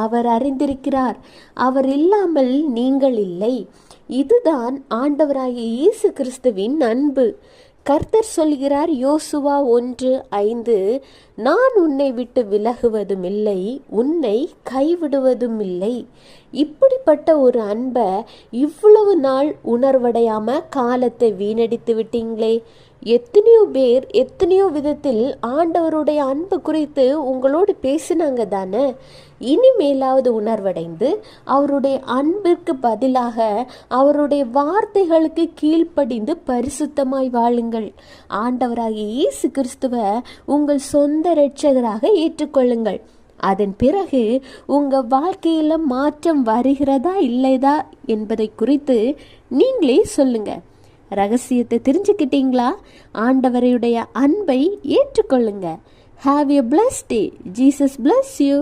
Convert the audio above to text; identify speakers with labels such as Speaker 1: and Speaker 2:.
Speaker 1: அவர் அறிந்திருக்கிறார். அவர் இல்லாமல் நீங்கள் இல்லை. இதுதான் ஆண்டவராகிய இயேசு கிறிஸ்துவின் அன்பு. கர்த்தர் சொல்கிறார், யோசுவா 1:5, நான் உன்னை விட்டு விலகுவதும் இல்லை, உன்னை கைவிடுவதும் இல்லை. இப்படிப்பட்ட ஒரு அன்பை இவ்வளவு நாள் உணர்வடையாம காலத்தை வீணடித்து விட்டீங்களே. எத்தனையோ பேர் எத்தனையோ விதத்தில் ஆண்டவருடைய அன்பு குறித்து உங்களோடு பேசினாங்க தானே. இனிமேலாவது உணர்வடைந்து அவருடைய அன்பிற்கு பதிலாக அவருடைய வார்த்தைகளுக்கு கீழ்ப்படிந்து பரிசுத்தமாய் வாழுங்கள். ஆண்டவராகிய இயேசு கிறிஸ்துவை உங்கள் சொந்த இரட்சகராக ஏற்றுக்கொள்ளுங்கள். அதன் பிறகு உங்க வாழ்க்கையில மாற்றம் வருகிறதா இல்லைதா என்பதை குறித்து நீங்களே சொல்லுங்க. ரகசியத்தை தெரிஞ்சுக்கிட்டீங்களா? ஆண்டவருடைய அன்பை ஏற்றுக்கொள்ளுங்க. Have a blessed day. Jesus bless you.